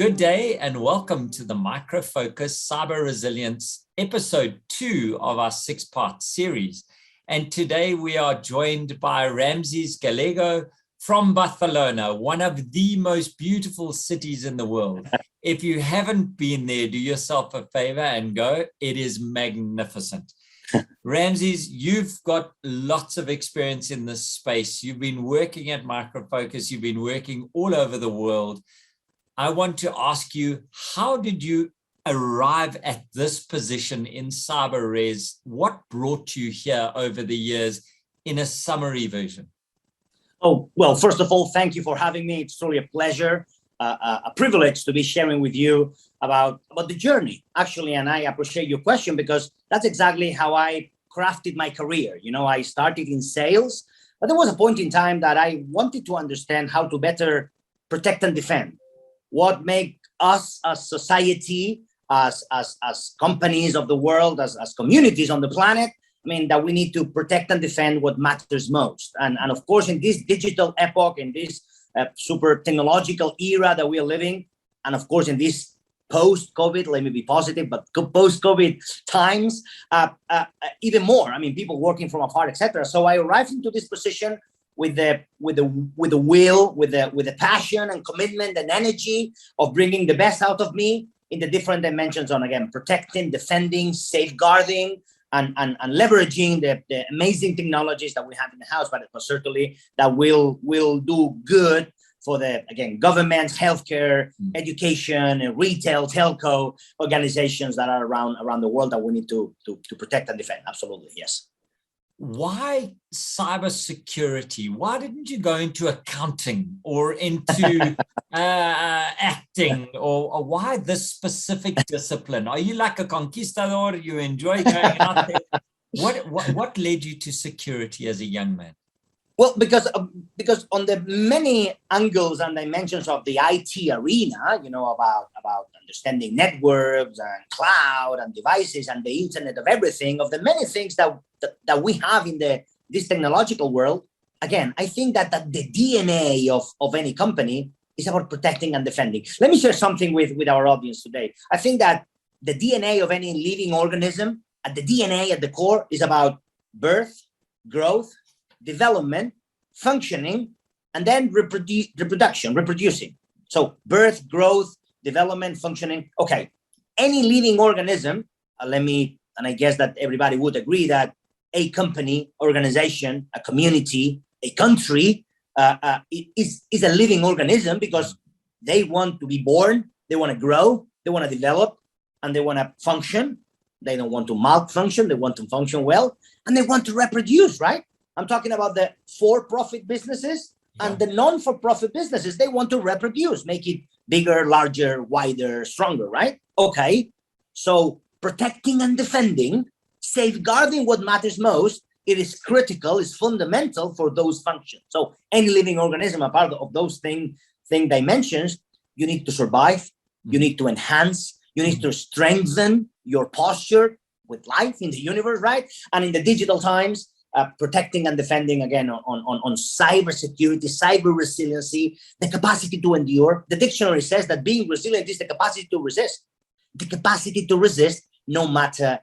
Good day and welcome to the Micro Focus Cyber Resilience episode 2 of our 6-part series. And today we are joined by Ramsés Gallego from Barcelona, one of the most beautiful cities in the world. If you haven't been there, do yourself a favor and go. It is magnificent. Ramsés, you've got lots of experience in this space. You've been working at Micro Focus. You've been working all over the world. I want to ask you, how did you arrive at this position in CyberRes? What brought you here over the years in a summary version? Oh, well, first of all, thank you for having me. It's truly a pleasure, a privilege to be sharing with you about the journey, actually. And I appreciate your question because that's exactly how I crafted my career. You know, I started in sales, but there was a point in time that I wanted to understand how to better protect and defend. What make us as society, as companies of the world, as communities on the planet, I mean, that we need to protect and defend what matters most. And of course, in this digital epoch, in this super technological era that we are living, and of course, in this post-COVID, let me be positive, but post-COVID times, even more. I mean, people working from afar, etc. So I arrived into this position with the will, with the passion and commitment and energy of bringing the best out of me in the different dimensions on, again, protecting, defending, safeguarding, and leveraging the amazing technologies that we have in the house, but certainly that will do good for the, again, governments, healthcare, education, and retail, telco organizations that are around the world that we need to protect and defend. Absolutely, yes. Why cybersecurity? Why didn't you go into accounting or into acting, or why this specific discipline? Are you like a conquistador? You enjoy going out there? What led you to security as a young man? Well, because on the many angles and dimensions of the IT arena, you know, about understanding networks and cloud and devices and the internet of everything, of the many things that we have in this technological world, again, I think that the DNA of any company is about protecting and defending. Let me share something with our audience today. I think that the DNA of any living organism, at the DNA at the core, is about birth, growth, development, functioning, and then reproducing. So birth, growth, development, functioning. Okay, any living organism, and I guess that everybody would agree that a company, organization, a community, a country is a living organism because they want to be born, they want to grow, they want to develop, and they want to function. They don't want to malfunction, they want to function well, and they want to reproduce, right? I'm talking about the for-profit businesses and the non-for-profit businesses. They want to reproduce, make it bigger, larger, wider, stronger, right? Okay, so protecting and defending, safeguarding what matters most, it is critical, it's fundamental for those functions. So any living organism, a part of those thing dimensions, you need to survive, you need to enhance, you need to strengthen your posture with life in the universe, right? And in the digital times, protecting and defending, again, on cybersecurity, cyber resiliency, the capacity to endure. The dictionary says that being resilient is the capacity to resist no matter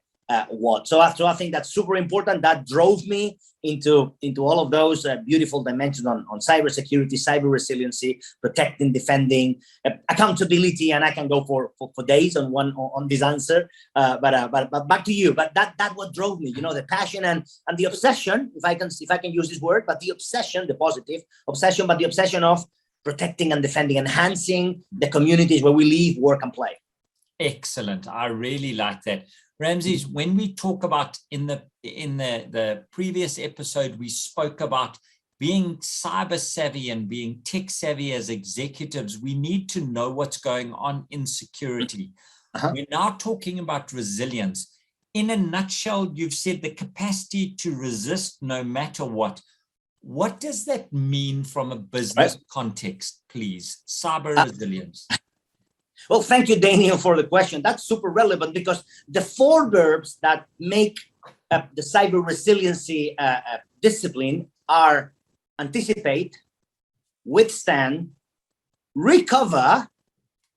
what. So I think that's super important. That drove me into all of those beautiful dimensions on cybersecurity, cyber resiliency, protecting, defending, accountability, and I can go for days on this answer. But back to you. But that what drove me. You know, the passion and the obsession, if I can use this word, but the obsession, the positive obsession, but the obsession of protecting and defending, enhancing the communities where we live, work, and play. Excellent. I really like that. Ramsés, when we talk about in the previous episode, we spoke about being cyber savvy and being tech savvy as executives. We need to know what's going on in security. We're now talking about resilience. In a nutshell, you've said the capacity to resist no matter what. What does that mean from a business context, please? Cyber resilience. Well, thank you, Daniel, for the question. That's super relevant because the 4 verbs that make the cyber resiliency discipline are anticipate, withstand, recover,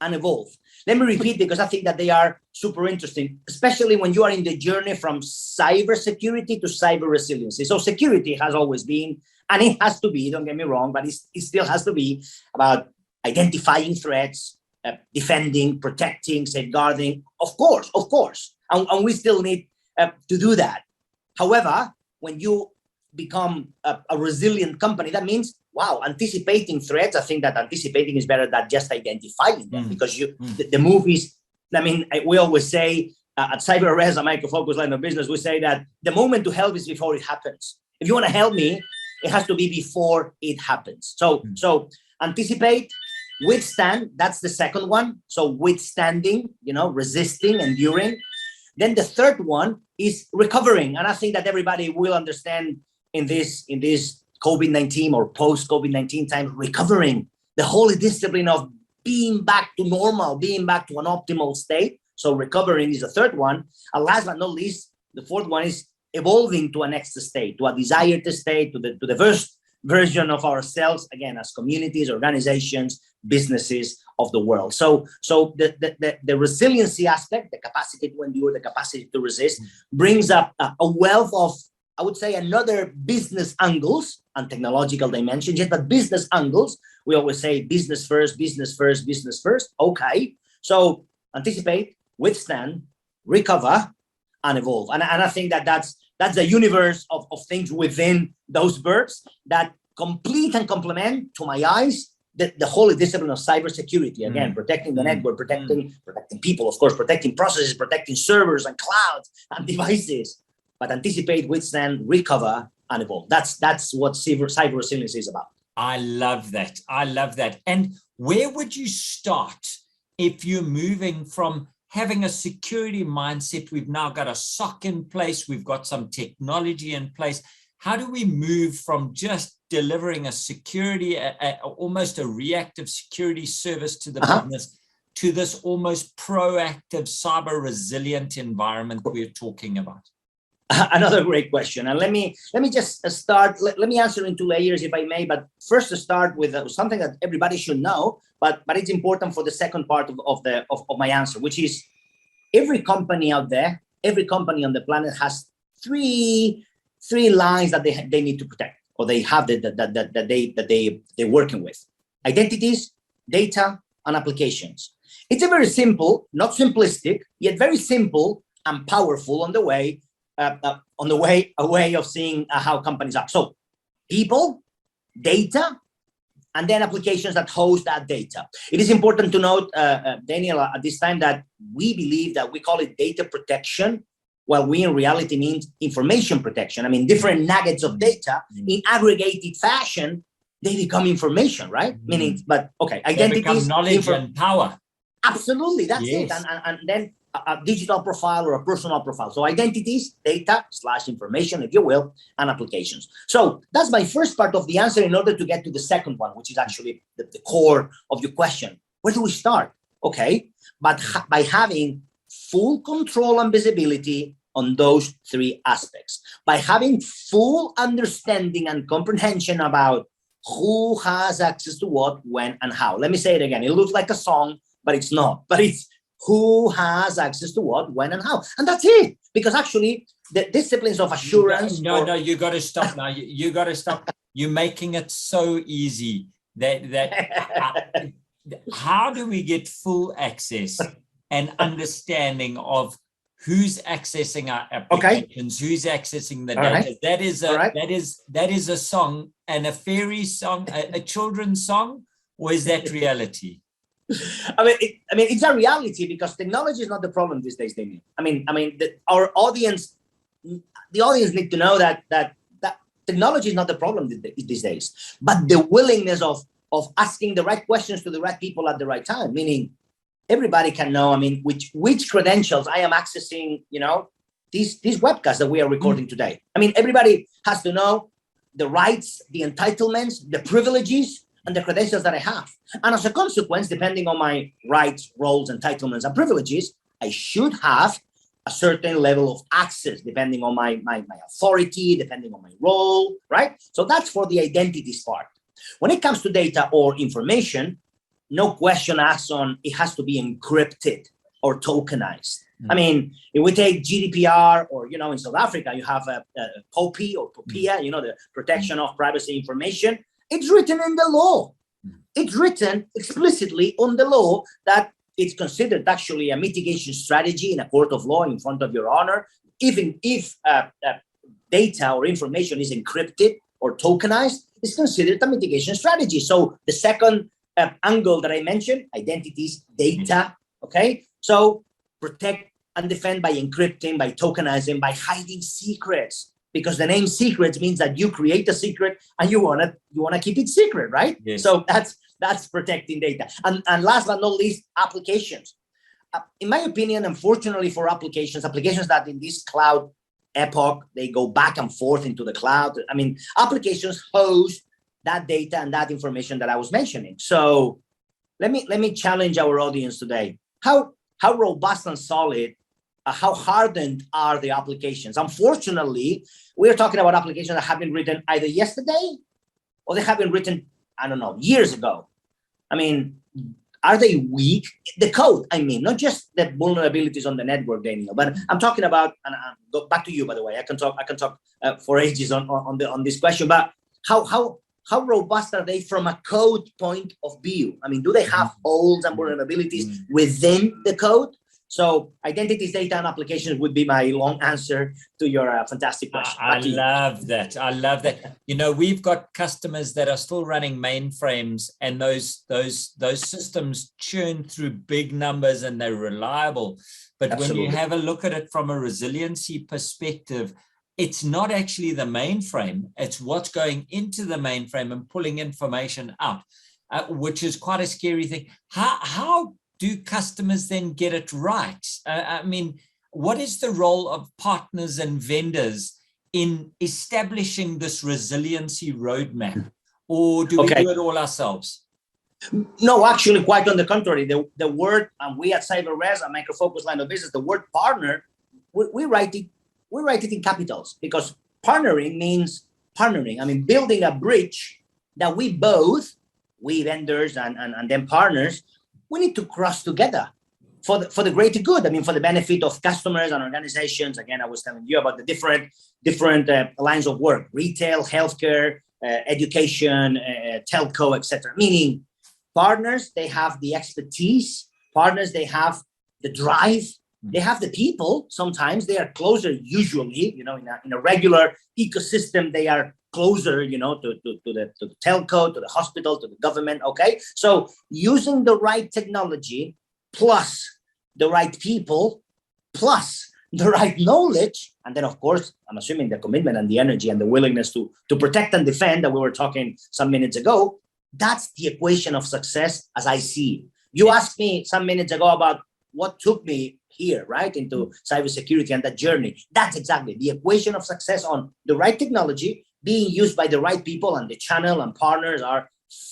and evolve. Let me repeat, because I think that they are super interesting, especially when you are in the journey from cybersecurity to cyber resiliency. So security has always been, and it has to be, don't get me wrong, but it still has to be about identifying threats, defending, protecting, safeguarding, of course. And we still need to do that. However, when you become a resilient company, that means, wow, anticipating threats. I think that anticipating is better than just identifying them, because the move is, I mean, we always say at CyberRes, a micro-focus line of business, we say that the moment to help is before it happens. If you want to help me, it has to be before it happens. So anticipate, withstand, that's the second one. So withstanding, resisting, enduring. Then the third one is recovering. And I think that everybody will understand in this COVID-19 or post-COVID-19 time, recovering, the holy discipline of being back to normal, being back to an optimal state. So recovering is the third one. And last but not least, the fourth one is evolving to a next state, to a desired state, to the first version of ourselves, again, as communities, organizations, businesses of the world. So the resiliency aspect, the capacity to endure, the capacity to resist, brings up a wealth of, I would say, another business angles and technological dimensions, yes, but business angles. We always say business first, business first, business first. Okay. So anticipate, withstand, recover, and evolve. And I think that that's the universe of things within those verbs that complete and complement, to my eyes, the holy discipline of cybersecurity. Again, protecting the network, protecting people, of course, protecting processes, protecting servers and clouds and devices. But anticipate, withstand, recover, and evolve. That's what cyber resilience is about. I love that. I love that. And where would you start if you're moving from having a security mindset? We've now got a SOC in place. We've got some technology in place. How do we move from just delivering a security, almost a reactive security service to the business, to this almost proactive cyber resilient environment we're talking about? Another great question. And let me just start. Let me answer in two layers, if I may. But first, to start with something that everybody should know, but it's important for the second part of my answer, which is every company out there, every company on the planet has three lines that they need to protect, or they have that they're working with: identities, data, and applications. It's a very simple, not simplistic, yet very simple and powerful on the way a way of seeing how companies are. So people, data, and then applications that host that data. It is important to note, Daniel, at this time, that we believe that we call it data protection, while we in reality means information protection. I mean, different nuggets of data in aggregated fashion, they become information, right? Meaning, but okay, identities, they become knowledge and power. Absolutely, that's it. And then a digital profile or a personal profile. So identities, data / information, if you will, and applications. So that's my first part of the answer in order to get to the second one, which is actually the core of your question. Where do we start? Okay, but by having full control and visibility on those three aspects, by having full understanding and comprehension about who has access to what, when, and how. Let me say it again. It looks like a song, but it's not. But it's who has access to what, when, and how. And that's it. Because actually, the disciplines of assurance... No, you got to stop now. You got to stop. You're making it so easy. How do we get full access and understanding of who's accessing our applications, who's accessing the data? Right. That is a song, and a fairy song, a children's song, or is that reality? I mean, it's a reality, because technology is not the problem these days, Damien. Our audience, the audience need to know that technology is not the problem these days, but the willingness of asking the right questions to the right people at the right time. Meaning, everybody can know, which credentials I am accessing, these webcasts that we are recording today. Everybody has to know the rights, the entitlements, the privileges, and the credentials that I have. And as a consequence, depending on my rights, roles, entitlements, and privileges, I should have a certain level of access, depending on my authority, depending on my role, right? So that's for the identities part. When it comes to data or information, no question asked on it has to be encrypted or tokenized. I mean, if we take GDPR, or, you know, in South Africa, you have a POPI or POPIA, you know, the protection of privacy information. It's written in the law. It's written explicitly on the law that it's considered actually a mitigation strategy in a court of law in front of your honor. Even if data or information is encrypted or tokenized, it's considered a mitigation strategy. So the second angle that I mentioned, identities, data, okay? So protect and defend by encrypting, by tokenizing, by hiding secrets, because the name secrets means that you create a secret and you wanna keep it secret, right? Yes. So that's protecting data. And last but not least, applications. In my opinion, unfortunately for applications that in this cloud epoch, they go back and forth into the cloud. I mean, applications host that data and that information that I was mentioning. So let me challenge our audience today. How robust and solid, how hardened are the applications? Unfortunately, we're talking about applications that have been written either yesterday or they have been written, I don't know, years ago. I mean, are they weak? The code, I mean, not just the vulnerabilities on the network, Daniel, but I'm talking about, and I'll go back to you, by the way. I can talk for ages on this question, but how robust are they from a code point of view? I mean, do they have holes and vulnerabilities within the code? So identities, data, and applications would be my long answer to your fantastic question. I love that. I love that. You know, we've got customers that are still running mainframes, and those systems churn through big numbers and they're reliable. But Absolutely. When you have a look at it from a resiliency perspective, it's not actually the mainframe. It's what's going into the mainframe and pulling information out, which is quite a scary thing. How do customers then get it right? I mean, what is the role of partners and vendors in establishing this resiliency roadmap? Or do we do it all ourselves? No, actually, quite on the contrary. The word, and we at CyberRes, a Micro Focus line of business, the word partner, we write it in capitals, because partnering means partnering. I mean, building a bridge that we vendors and then partners, we need to cross together for the greater good. I mean, for the benefit of customers and organizations. Again, I was telling you about the different lines of work: retail, healthcare, education, telco, etc. Meaning, partners, they have the expertise. Partners, they have the drive. They have the people. Sometimes they are closer. Usually, you know, in a regular ecosystem, they are closer, you know, to the telco, to the hospital, to the government. Okay, so using the right technology plus the right people plus the right knowledge, and then of course I'm assuming the commitment and the energy and the willingness to protect and defend that we were talking some minutes ago. That's the equation of success as I see it. You asked me some minutes ago about what took me here, right, into cybersecurity and that journey. That's exactly the equation of success on the right technology being used by the right people, and the channel and partners are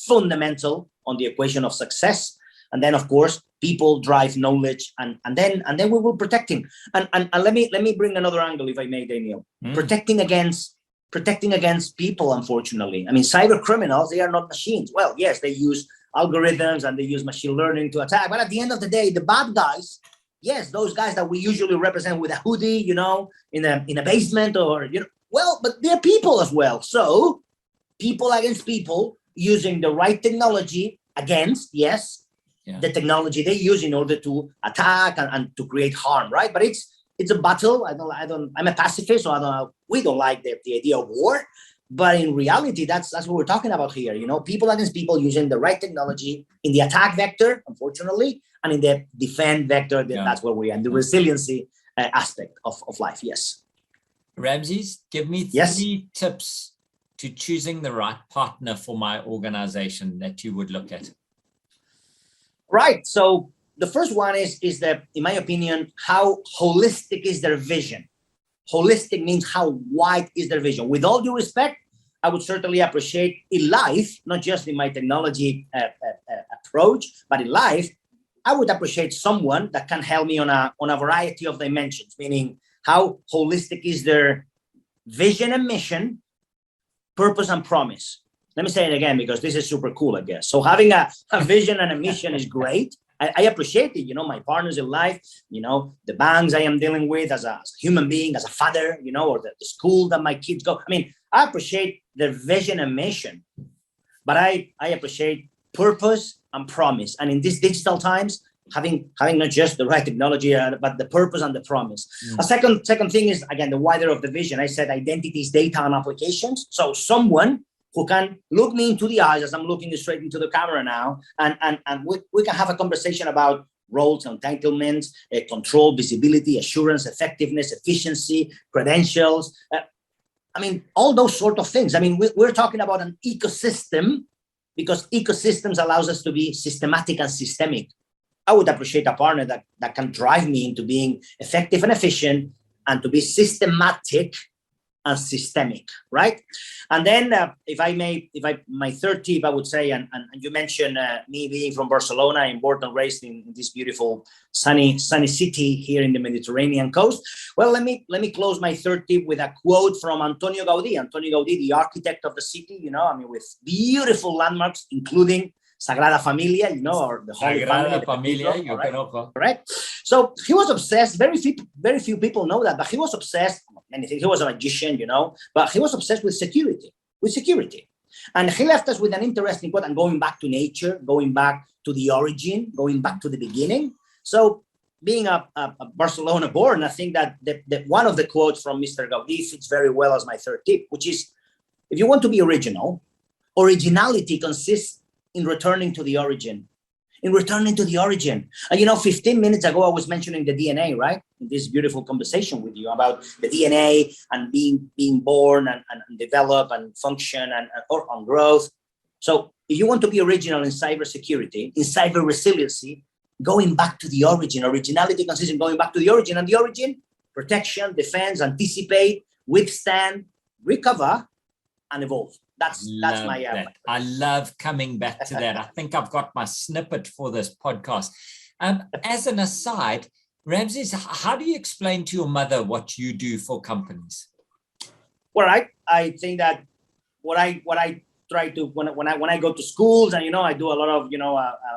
fundamental on the equation of success. And then, of course, people drive knowledge, and then we will protecting. And let me bring another angle, if I may, Daniel. Protecting against people, unfortunately. I mean, cyber criminals, they are not machines. Well, yes, they use algorithms and they use machine learning to attack. But at the end of the day, the bad guys, yes, those guys that we usually represent with a hoodie, you know, in a basement, or, you know, well, but they're people as well. So people against people, using the right technology against, the technology they use in order to attack and to create harm, right? But it's a battle. I'm a pacifist, so we don't like the idea of war. But in reality, that's what we're talking about here. You know, people against people using the right technology in the attack vector, unfortunately, and in the defend vector. That's where we are in the resiliency aspect of life. Yes. Ramsés, give me 3 tips to choosing the right partner for my organization that you would look at. Right. So the first one is that, in my opinion, how holistic is their vision? Holistic means how wide is their vision? With all due respect, I would certainly appreciate in life, not just in my technology approach, but in life, I would appreciate someone that can help me on a variety of dimensions, meaning how holistic is their vision and mission, purpose and promise. Let me say it again, because this is super cool, I guess. So having a vision and a mission is great. I appreciate it. My partners in life, the banks I am dealing with as a human being, as a father, or the school that my kids go. I mean, I appreciate their vision and mission, but I appreciate purpose and promise. And in these digital times, having not just the right technology, but the purpose and the promise. A second thing is, again, the wider of the vision. I said identities, data, and applications. So someone who can look me into the eyes as I'm looking straight into the camera now, and we can have a conversation about roles, entitlements, control, visibility, assurance, effectiveness, efficiency, credentials. I mean, all those sort of things. I mean, we're talking about an ecosystem, because ecosystems allows us to be systematic and systemic. I would appreciate a partner that can drive me into being effective and efficient, and to be systematic and systemic, right? And then my third tip, I would say, and you mentioned me being from Barcelona and born and raised in this beautiful sunny city here in the Mediterranean coast. Well, let me close my third tip with a quote from Antonio Gaudí. Antonio Gaudí, the architect of the city, with beautiful landmarks, including Sagrada Familia, or the Holy Family. Familia, correct. So he was obsessed. Very few people know that, but he was obsessed. Anything. He was a magician, but he was obsessed with security. And he left us with an interesting quote. And going back to nature, going back to the origin, going back to the beginning. So, being a Barcelona born, I think that one of the quotes from Mr. Gaudí fits very well as my third tip, which is, if you want to be original, originality consists in returning to the origin. And 15 minutes ago, I was mentioning the DNA, right? In this beautiful conversation with you about the DNA and being born and develop and function or on growth. So if you want to be original in cybersecurity, in cyber resiliency, going back to the origin. Originality consists in going back to the origin. And the origin, protection, defense, anticipate, withstand, recover, and evolve. That's my I love coming back to that. I think I've got my snippet for this podcast. As an aside, Ramsés, how do you explain to your mother what you do for companies? Well, I think that what I try to when I go to schools, and I do a lot of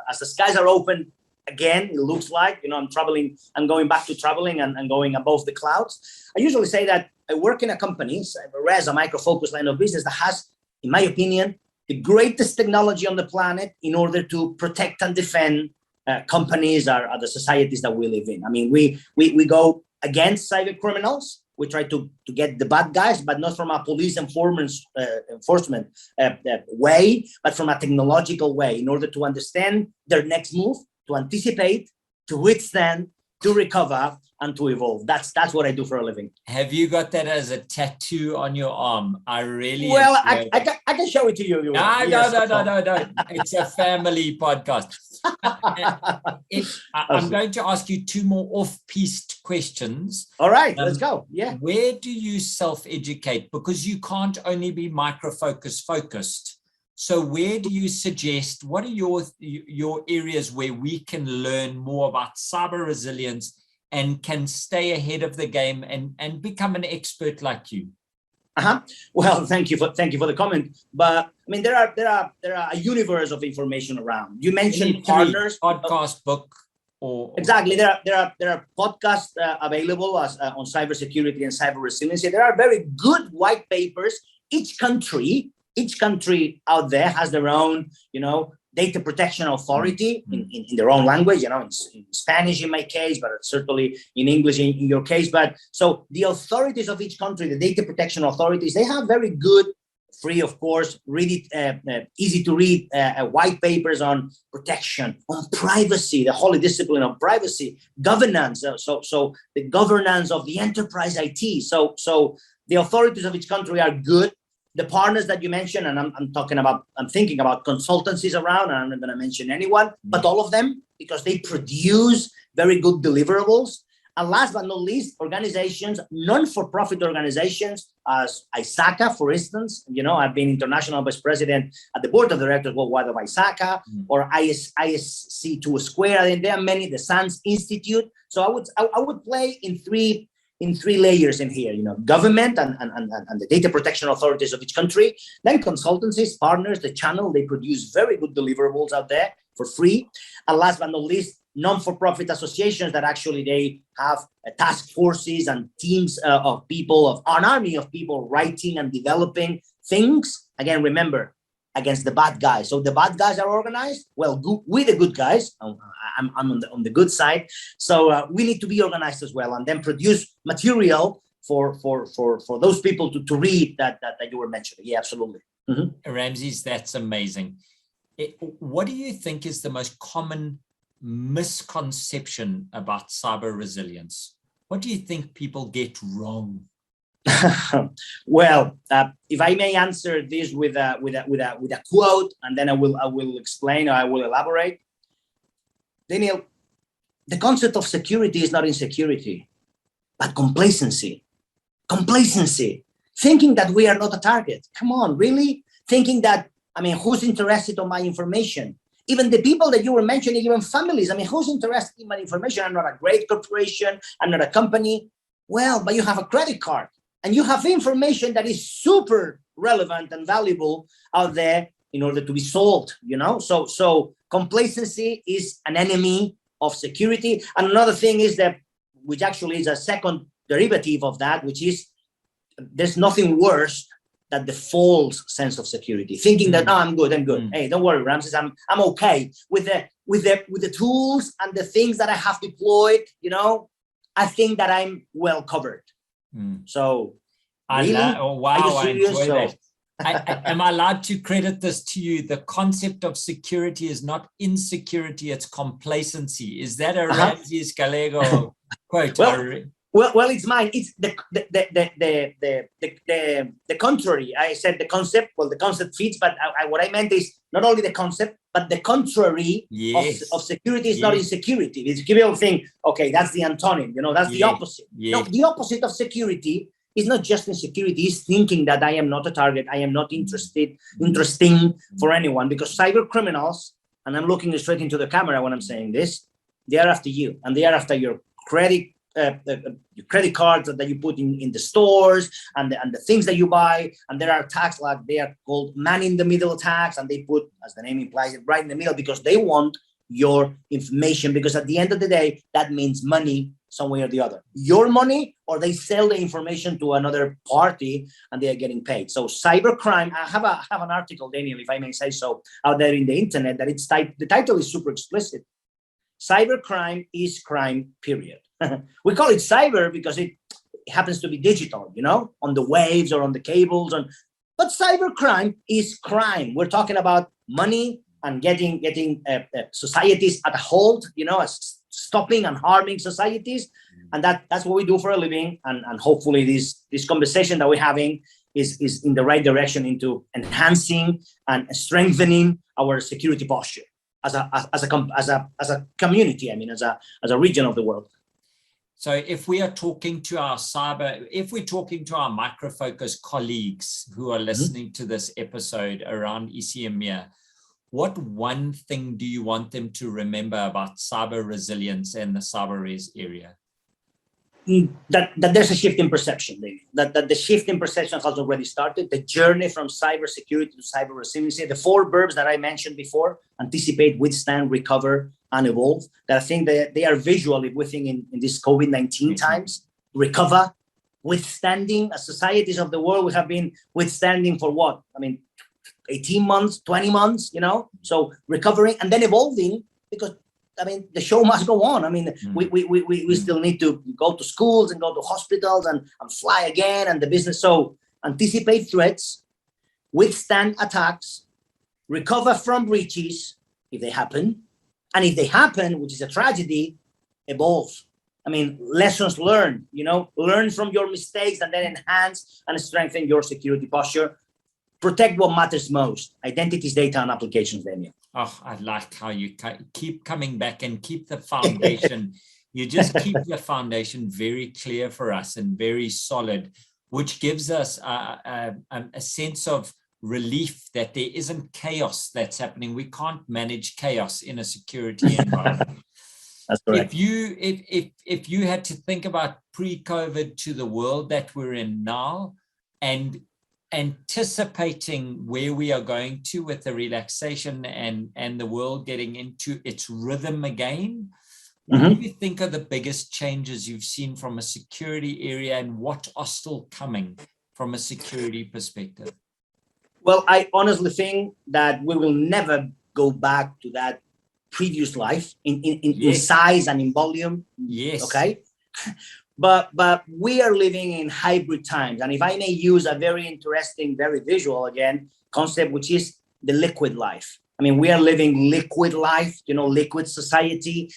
as the skies are open again, it looks like I'm traveling. I'm going back to traveling and going above the clouds. I usually say that I work in a company, CyberRes, a micro-focused line of business that has, in my opinion, the greatest technology on the planet in order to protect and defend companies or the societies that we live in. I mean, we go against cyber criminals. We try to get the bad guys, but not from a police enforcement way, but from a technological way, in order to understand their next move, to anticipate, to withstand, to recover, and to evolve. That's what I do for a living. Have you got that as a tattoo on your arm? I really I can show it to you. No. It's a family podcast. I'm going to ask you two more off-piste questions. All right, let's go. Yeah. Where do you self-educate? Because you can't only be focused. So where do you suggest, what are your areas where we can learn more about cyber resilience and can stay ahead of the game and become an expert like you? Well, thank you for the comment. But I mean, there are a universe of information around. You mentioned partners, podcast, book, or exactly. There are podcasts available on cybersecurity and cyber resiliency. There are very good white papers. Each country out there has their own, data protection authority in their own language, in Spanish in my case, but certainly in English in your case. But so the authorities of each country, the data protection authorities, they have very good, free, of course, easy to read white papers on protection, on privacy, the holy discipline of privacy, governance. So the governance of the enterprise IT. So the authorities of each country are good. The partners that you mentioned, and I'm thinking about consultancies around, and I'm not going to mention anyone, but all of them, because they produce very good deliverables. And last but not least, organizations, non-for-profit organizations, as ISACA, for instance. I've been international vice president at the board of directors worldwide of ISACA, or ISC2 Square. And there are many, the SANS Institute. So I would play in three in three layers in here, government and the data protection authorities of each country, then consultancies, partners, the channel, they produce very good deliverables out there for free. And last but not least, non-for-profit associations that actually they have task forces and teams of people, of an army of people writing and developing things. Again, remember, against the bad guys. So the bad guys are organized. Well, we're the good guys. I'm on the good side. So we need to be organized as well, and then produce material for those people to read that you were mentioning. Yeah, absolutely. Mm-hmm. Ramses, that's amazing. What do you think is the most common misconception about cyber resilience? What do you think people get wrong? Well, if I may answer this with a quote, and then I will explain, or I will elaborate. Daniel, the concept of security is not insecurity, but complacency. Complacency, thinking that we are not a target. Come on, really? Thinking that, who's interested in my information? Even the people that you were mentioning, even families. Who's interested in my information? I'm not a great corporation. I'm not a company. Well, but you have a credit card. And you have information that is super relevant and valuable out there in order to be sold, So complacency is an enemy of security. And another thing is that, which actually is a second derivative of that, which is there's nothing worse than the false sense of security. Thinking that, I'm good. Hey, don't worry, Ramses, I'm okay with the tools and the things that I have deployed, I think that I'm well covered. So really? I enjoy that. Am I allowed to credit this to you? The concept of security is not insecurity, it's complacency. Is that a Ramsés Gallego quote? Well, it's mine. It's the contrary. I said the concept. Well, the concept fits, but what I meant is not only the concept, but the contrary of security is not insecurity. It's people think, okay, that's the antonym. That's the opposite. No, the opposite of security is not just insecurity. It's thinking that I am not a target. I am not interesting for anyone, because cyber criminals, and I'm looking straight into the camera when I'm saying this, they are after you, and they are after your credit cards that you put in the stores and the things that you buy. And there are attacks like they are called man-in-the-middle attacks, and they put, as the name implies, it right in the middle because they want your information, because at the end of the day, that means money some way or the other. Your money, or they sell the information to another party and they are getting paid. So cybercrime, I have an article, Daniel, if I may say so, out there in the internet that the title is super explicit. Cybercrime is crime, period. We call it cyber because it happens to be digital, on the waves or on the cables. But cybercrime is crime. We're talking about money and getting societies at a hold, stopping and harming societies. And that's what we do for a living. And hopefully this conversation that we're having is in the right direction into enhancing and strengthening our security posture as a community, as a region of the world. So if we are talking to our Micro Focus colleagues who are listening to this episode around ECMEA, what one thing do you want them to remember about cyber resilience and the CyberRes area? That there's a shift in perception, that the shift in perception has already started. The journey from cybersecurity to cyber resiliency, the four verbs that I mentioned before: anticipate, withstand, recover, and evolve. That I think that they are visually within in these COVID-19 times. Recover, withstanding. As societies of the world, we have been withstanding for what? 18 months, 20 months, So recovering and then evolving, because the show must go on. We still need to go to schools and go to hospitals and fly again, and the business. So anticipate threats, withstand attacks, recover from breaches if they happen. And if they happen, which is a tragedy, evolve. Lessons learned, learn from your mistakes and then enhance and strengthen your security posture. Protect what matters most: identities, data, and applications, Daniel. Oh, I like how you keep coming back and keep the foundation. You just keep the foundation very clear for us and very solid, which gives us a sense of relief that there isn't chaos that's happening. We can't manage chaos in a security environment. That's correct. If you had to think about pre-COVID to the world that we're in now, and anticipating where we are going to with the relaxation and the world getting into its rhythm again, what do you think are the biggest changes you've seen from a security area, and what are still coming from a security perspective? Well, I honestly think that we will never go back to that previous life in size and in volume. Yes. Okay. But we are living in hybrid times. And if I may use a very interesting, very visual again concept, which is the liquid life. I mean, we are living liquid life, liquid society.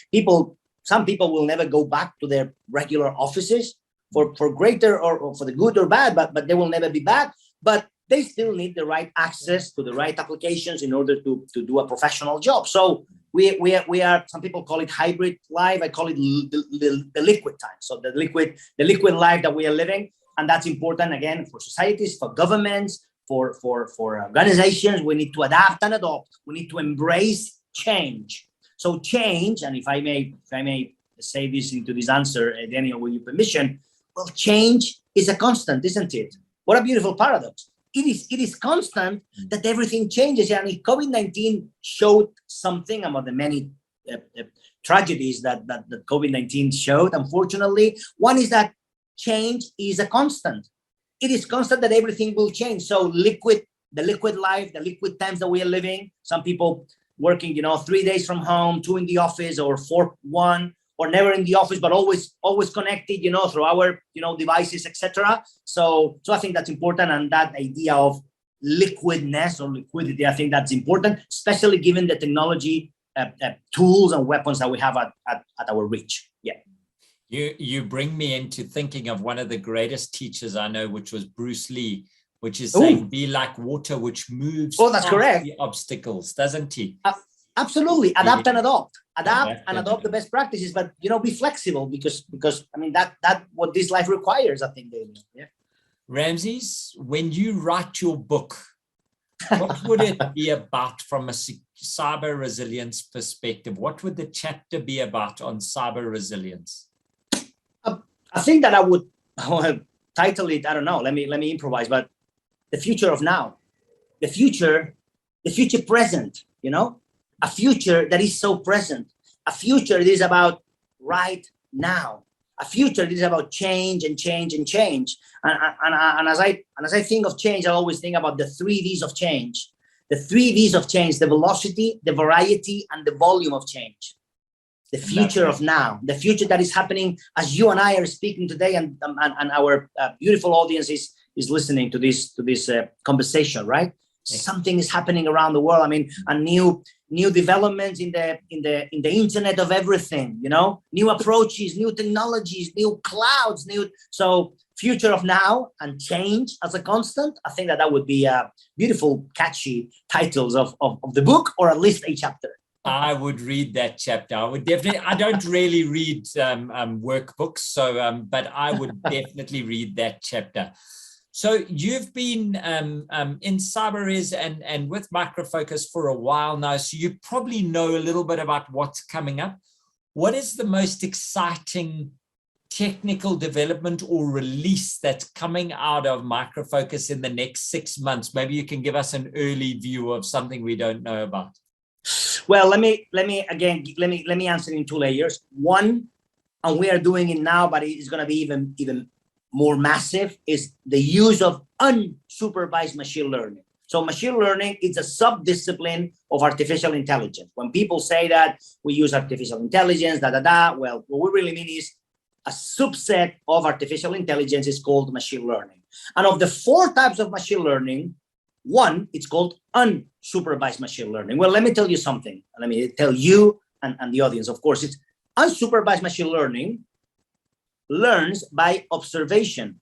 Some people will never go back to their regular offices for greater or for the good or bad, but they will never be back. But they still need the right access to the right applications in order to do a professional job. So we are, some people call it hybrid life. I call it the liquid time. So the liquid life that we are living, and that's important again for societies, for governments, for organizations. We need to adapt and adopt. We need to embrace change. So change, and if I may say this into this answer, Daniel, with your permission, well, change is a constant, isn't it? What a beautiful paradox. It is constant that everything changes. And if COVID-19 showed something about the many tragedies that COVID-19 showed, unfortunately, one is that change is a constant. It is constant that everything will change. So the liquid life, the liquid times that we are living, some people working, 3 days from home, 2 in the office, or 1, or never in the office, but always connected, through our, devices, etc. So I think that's important. And that idea of liquidness or liquidity, I think that's important, especially given the technology tools and weapons that we have at our reach. Yeah. You bring me into thinking of one of the greatest teachers I know, which was Bruce Lee, which is saying, be like water, which moves that's correct. The obstacles, doesn't he? Absolutely. Adapt and adopt. Adapt and adopt the best practices, but be flexible because I mean that what this life requires, I think, Daniel. Yeah. Ramsés, when you write your book, what would it be about from a cyber resilience perspective? What would the chapter be about on cyber resilience? I think that I would title it, I don't know, let me improvise, but the future of now, the future present, a future that is so present, a future that is about right now, a future that is about change and change and change. And as I think of change, I always think about the 3 V's of change. The 3 V's of change: the velocity, the variety, and the volume of change. The future of now, the future that is happening as you and I are speaking today, and our beautiful audience is listening to this conversation, right? Something is happening around the world. I mean, a new developments in the internet of everything, new approaches, new technologies, new clouds, so future of now and change as a constant. I think that would be beautiful, catchy titles of the book, or at least a chapter. I would read that chapter. I would definitely. I don't really read workbooks, so but I would definitely read that chapter. So you've been in CyberRes and with Micro Focus for a while now, so you probably know a little bit about what's coming up. What is the most exciting technical development or release that's coming out of Micro Focus in the next 6 months? Maybe you can give us an early view of something we don't know about. Well, let me answer in 2 layers. One, and we are doing it now, but it's going to be even more massive, is the use of unsupervised machine learning. So machine learning is a sub-discipline of artificial intelligence. When people say that we use artificial intelligence, well, what we really mean is a subset of artificial intelligence is called machine learning. And of the 4 types of machine learning, one, it's called unsupervised machine learning. Well, let me tell you something. Let me tell you and the audience, of course, it's unsupervised machine learning learns by observation,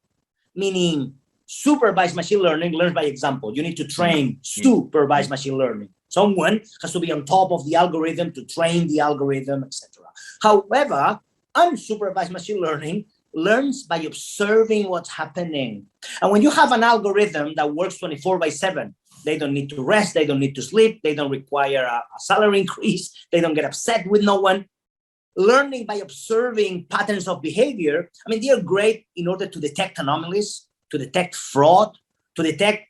meaning supervised machine learning learns by example. You need to train supervised machine learning. Someone has to be on top of the algorithm to train the algorithm, etc. However, unsupervised machine learning learns by observing what's happening. And when you have an algorithm that works 24/7, they don't need to rest, they don't need to sleep, they don't require a salary increase, they don't get upset with no one. learning by observing patterns of behavior. I mean, they are great in order to detect anomalies, to detect fraud, to detect,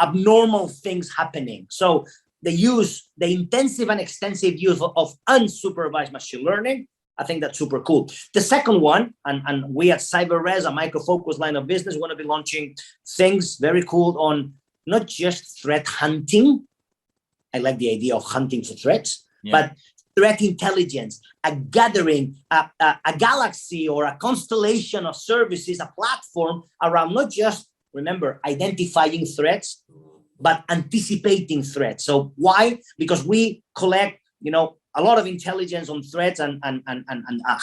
abnormal things happening. So the intensive and extensive use of unsupervised machine learning, I think that's super cool. The second one, and we at CyberRes, a micro-focus line of business, want to be launching things very cool on not just threat hunting. I like the idea of hunting for threats, but threat intelligence, a gathering, a galaxy or a constellation of services, a platform around not just, remember, identifying threats, but anticipating threats. So why? Because we collect, a lot of intelligence on threats and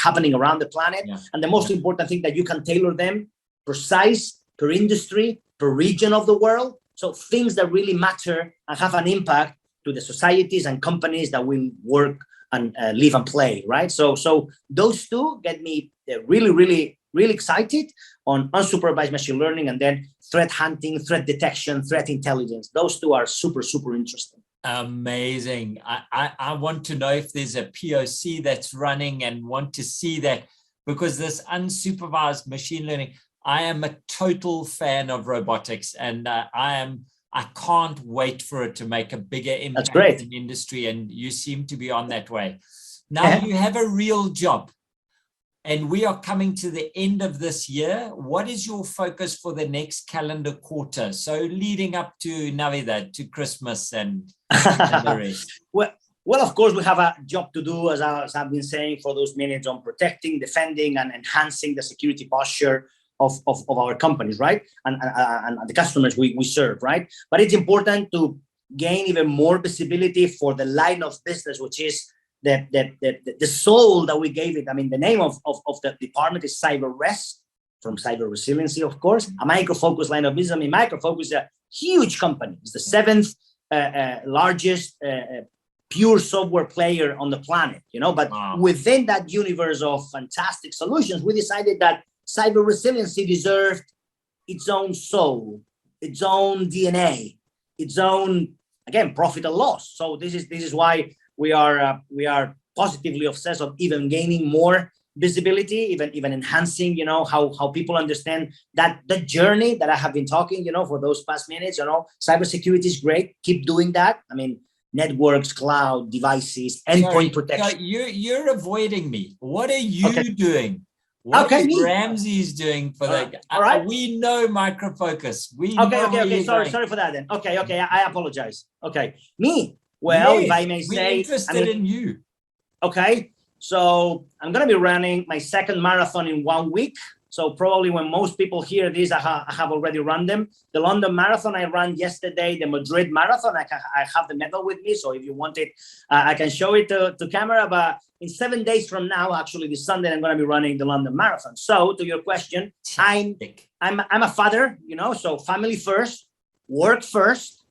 happening around the planet. And the most important thing that you can tailor them precise per industry, per region of the world. So things that really matter and have an impact to the societies and companies that we work and live and play, right? So those two get me really, really, really excited on unsupervised machine learning, and then threat hunting, threat detection, threat intelligence. Those two are super, super interesting. Amazing. I want to know if there's a POC that's running and want to see that, because this unsupervised machine learning, I am a total fan of robotics, and I can't wait for it to make a bigger impact in industry, and you seem to be on that way. Now you have a real job, and we are coming to the end of this year. What is your focus for the next calendar quarter? So leading up to Navidad, to Christmas and the rest. Well, of course, we have a job to do, as I've been saying, for those minutes, on protecting, defending, and enhancing the security posture of our companies, right? And the customers we serve, right? But it's important to gain even more visibility for the line of business, which is the soul that we gave it. I mean, the name of the department is CyberRes, from cyber resiliency, of course, a micro-focus line of business. I mean, micro-focus is a huge company. It's the seventh largest pure software player on the planet, but within that universe of fantastic solutions, we decided that cyber resiliency deserved its own soul, its own DNA, its own, again, profit and loss. So this is why we are positively obsessed of even gaining more visibility, even enhancing, how people understand that the journey that I have been talking, for those past minutes. Cybersecurity is great. Keep doing that. I mean, networks, cloud, devices, endpoint protection. You're avoiding me. What are you doing? What is Ramsés doing for that? All right. We know Micro Focus. Okay. Sorry for that then. Okay. I apologize. Okay. Me. Well, if I may say, we're interested in you. Okay. So I'm going to be running my second marathon in 1 week. So probably when most people hear this, I have already run them. The London Marathon I ran yesterday, the Madrid Marathon, I have the medal with me. So if you want it, I can show it to camera. But in 7 days from now, actually this Sunday, I'm going to be running the London Marathon. So to your question, I'm a father, so family first, work first,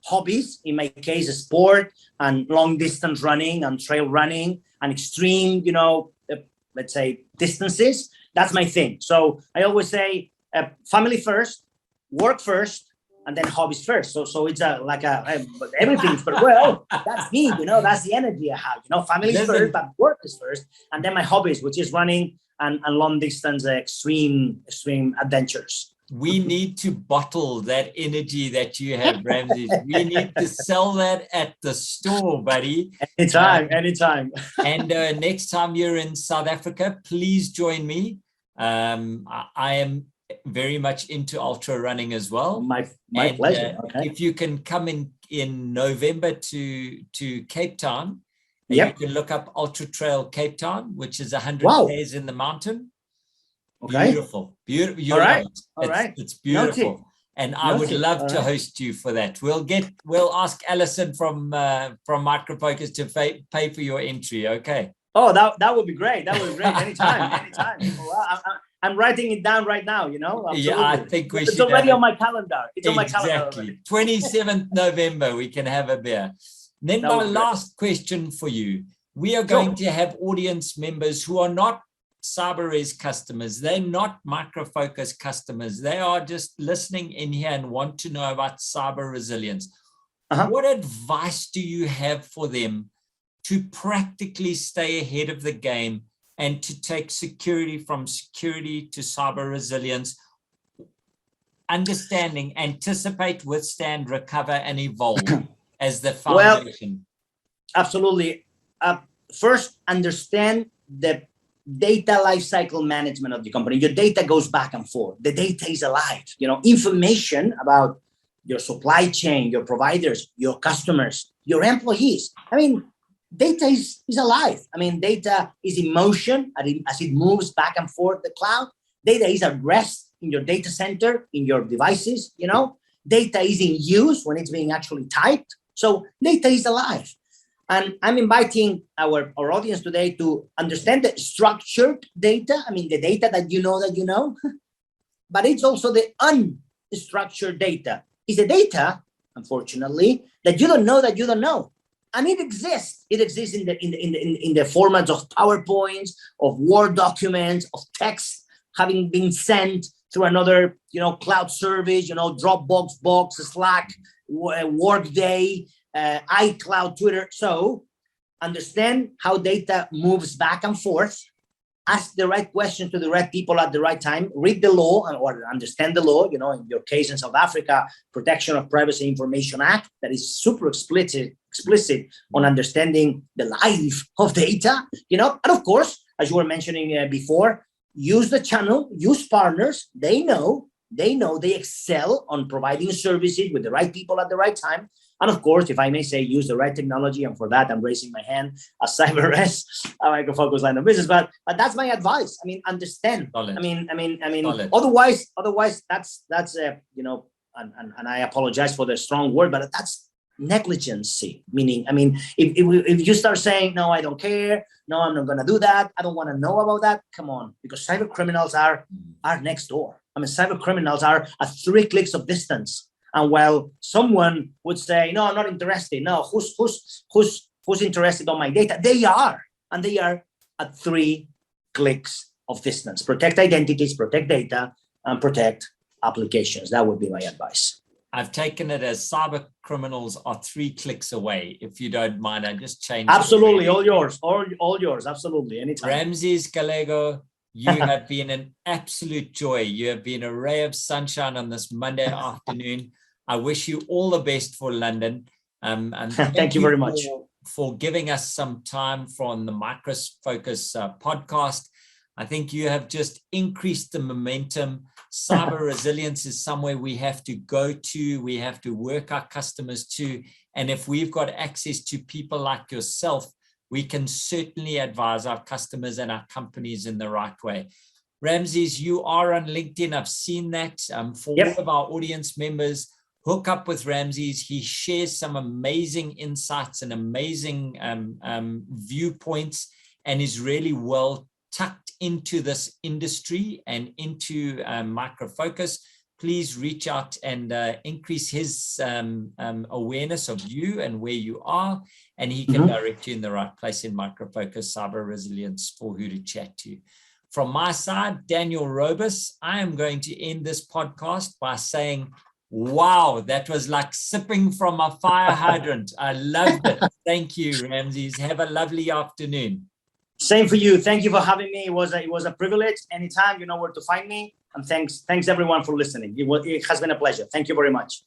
hobbies, in my case, sport and long distance running and trail running and extreme, let's say distances. That's my thing. So I always say family first, work first, and then hobbies first. So it's everything's first. Well, that's me, that's the energy I have, family first, but work is first. And then my hobbies, which is running and long distance, extreme adventures. We need to bottle that energy that you have, Ramsés. We need to sell that at the store, buddy. Anytime. And next time you're in South Africa, please join me. I am very much into ultra running as well. My pleasure. Okay. If you can come in November to Cape Town, you can look up Ultra Trail Cape Town, which is 100 days in the mountain. Okay. Beautiful. All right. It's beautiful. And I would love to host you for that. We'll ask Alison from Micro Focus to pay for your entry. Okay. Oh, that would be great. That would be great. Anytime. Well, I'm writing it down right now, Absolutely. Yeah, I think we should. It's already on my calendar. It's on my calendar. Exactly. 27th November, we can have a beer. Then my last question for you. We are going to have audience members who are not CyberRes customers. They're not Micro Focus customers. They are just listening in here and want to know about cyber resilience. What advice do you have for them to practically stay ahead of the game and to take security from security to cyber resilience, understanding, anticipate, withstand, recover, and evolve as the foundation? Well, absolutely. First, understand the data lifecycle management of the company. Your data goes back and forth. The data is alive. Information about your supply chain, your providers, your customers, your employees. Data is alive. Data is in motion as it moves back and forth the cloud. Data is at rest in your data center, in your devices. Data is in use when it's being actually typed. So data is alive. And I'm inviting our audience today to understand the structured data. The data that you know, but it's also the unstructured data. It's the data, unfortunately, that you don't know. And it exists. It exists in the formats of PowerPoints, of Word documents, of text having been sent through another, cloud service, Dropbox, Box, Slack, Workday, iCloud, Twitter. So understand how data moves back and forth. Ask the right questions to the right people at the right time. Read the law or understand the law. In your case in South Africa, Protection of Privacy Information Act, that is super explicit on understanding the life of data. And of course, as you were mentioning before, use the channel, use partners. They excel on providing services with the right people at the right time. And of course, if I may say, use the right technology. And for that, I'm raising my hand as CyberRes, a Micro Focus line of business. But that's my advice. Understand. Solid. Otherwise, that's and I apologize for the strong word, but that's negligency. Meaning, if you start saying, no, I don't care. No, I'm not going to do that. I don't want to know about that. Come on, because cyber criminals are next door. Cyber criminals are at 3 clicks of distance. And while someone would say, no, I'm not interested. No, who's interested on my data? They are. And they are at 3 clicks of distance. Protect identities, protect data, and protect applications. That would be my advice. I've taken it as cyber criminals are 3 clicks away. If you don't mind, I just changed. Absolutely. All yours. All yours. Absolutely. Anytime. Ramsés Gallego, you have been an absolute joy. You have been a ray of sunshine on this Monday afternoon. I wish you all the best for London. And thank you very much for giving us some time from the Micro Focus podcast. I think you have just increased the momentum. Cyber resilience is somewhere we have to go to. We have to work our customers to. And if we've got access to people like yourself, we can certainly advise our customers and our companies in the right way. Ramsés, you are on LinkedIn. I've seen that. For all of our audience members, hook up with Ramsés. He shares some amazing insights and amazing viewpoints, and is really well tucked into this industry and into Micro Focus. Please reach out and increase his awareness of you and where you are, and he can direct you in the right place in Micro Focus Cyber Resilience for who to chat to. From my side, Daniel Robus, I am going to end this podcast by saying, wow, that was like sipping from a fire hydrant. I loved it. Thank you, Ramsés. Have a lovely afternoon. Same for you. Thank you for having me. It was a privilege. Anytime, you know where to find me. And thanks everyone for listening. It has been a pleasure. Thank you very much.